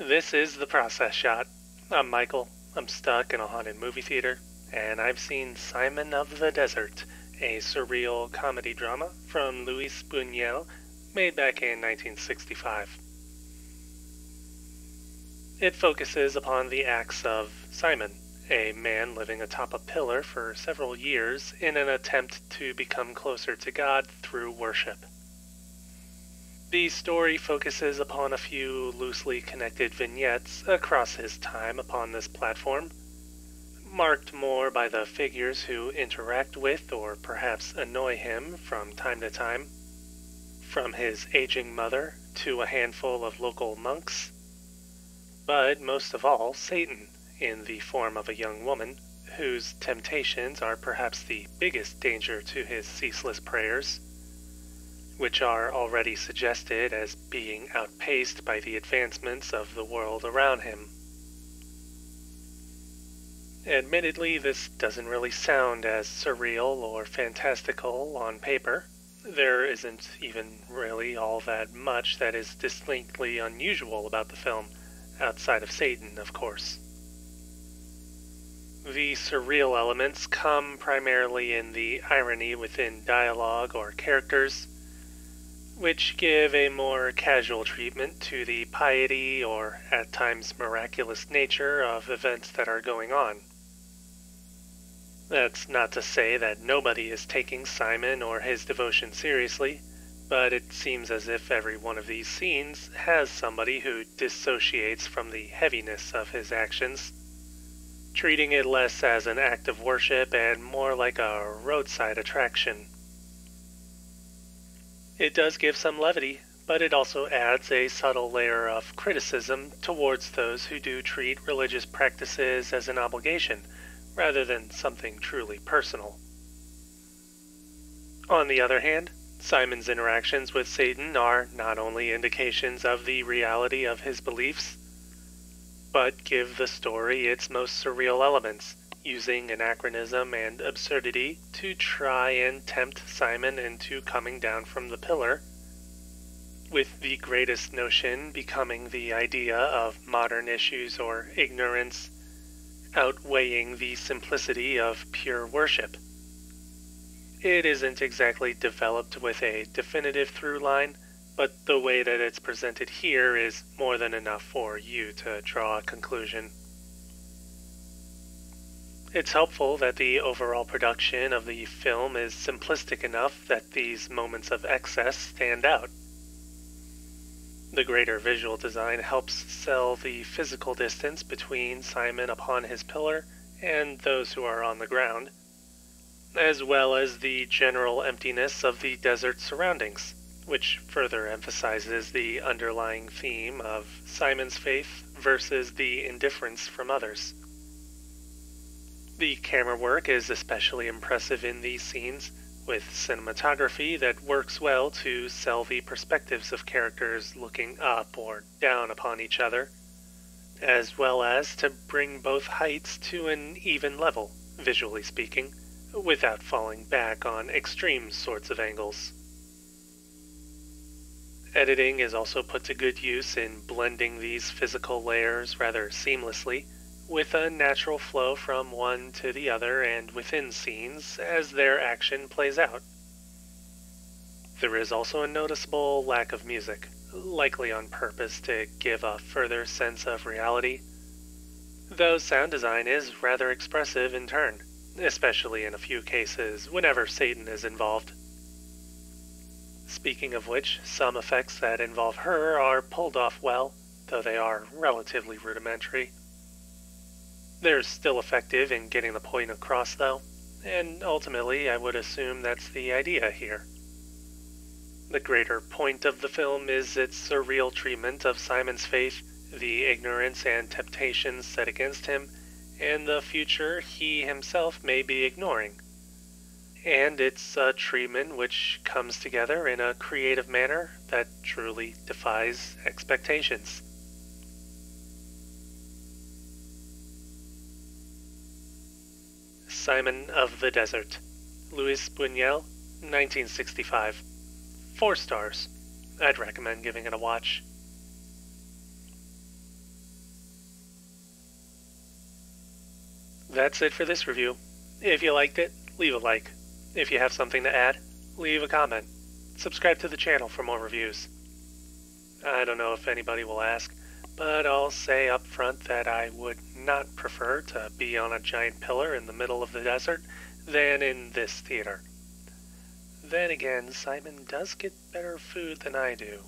This is The Process Shot. I'm Michael. I'm stuck in a haunted movie theater, and I've seen Simon of the Desert, a surreal comedy drama from Luis Buñuel, made back in 1965. It focuses upon the acts of Simon, a man living atop a pillar for several years in an attempt to become closer to God through worship. The story focuses upon a few loosely connected vignettes across his time upon this platform, marked more by the figures who interact with or perhaps annoy him from time to time, from his aging mother to a handful of local monks, but most of all Satan, in the form of a young woman, whose temptations are perhaps the biggest danger to his ceaseless prayers, which are already suggested as being outpaced by the advancements of the world around him. Admittedly, this doesn't really sound as surreal or fantastical on paper. There isn't even really all that much that is distinctly unusual about the film, outside of Satan, of course. The surreal elements come primarily in the irony within dialogue or characters, which give a more casual treatment to the piety or, at times, miraculous nature of events that are going on. That's not to say that nobody is taking Simon or his devotion seriously, but it seems as if every one of these scenes has somebody who dissociates from the heaviness of his actions, treating it less as an act of worship and more like a roadside attraction. It does give some levity, but it also adds a subtle layer of criticism towards those who do treat religious practices as an obligation, rather than something truly personal. On the other hand, Simon's interactions with Satan are not only indications of the reality of his beliefs, but give the story its most surreal elements, using anachronism and absurdity to try and tempt Simon into coming down from the pillar, with the greatest notion becoming the idea of modern issues or ignorance outweighing the simplicity of pure worship. It isn't exactly developed with a definitive through line, but the way that it's presented here is more than enough for you to draw a conclusion. It's helpful that the overall production of the film is simplistic enough that these moments of excess stand out. The greater visual design helps sell the physical distance between Simon upon his pillar and those who are on the ground, as well as the general emptiness of the desert surroundings, which further emphasizes the underlying theme of Simon's faith versus the indifference from others. The camera work is especially impressive in these scenes, with cinematography that works well to sell the perspectives of characters looking up or down upon each other, as well as to bring both heights to an even level, visually speaking, without falling back on extreme sorts of angles. Editing is also put to good use in blending these physical layers rather seamlessly, with a natural flow from one to the other and within scenes as their action plays out. There is also a noticeable lack of music, likely on purpose to give a further sense of reality, though sound design is rather expressive in turn, especially in a few cases whenever Satan is involved. Speaking of which, some effects that involve her are pulled off well, though they are relatively rudimentary. They're still effective in getting the point across, though, and ultimately I would assume that's the idea here. The greater point of the film is its surreal treatment of Simon's faith, the ignorance and temptations set against him, and the future he himself may be ignoring. And it's a treatment which comes together in a creative manner that truly defies expectations. Simon of the Desert, Luis Buñuel, 1965. 4 stars. I'd recommend giving it a watch. That's it for this review. If you liked it, leave a like. If you have something to add, leave a comment. Subscribe to the channel for more reviews. I don't know if anybody will ask, but I'll say up front that I would not prefer to be on a giant pillar in the middle of the desert than in this theater. Then again, Simon does get better food than I do.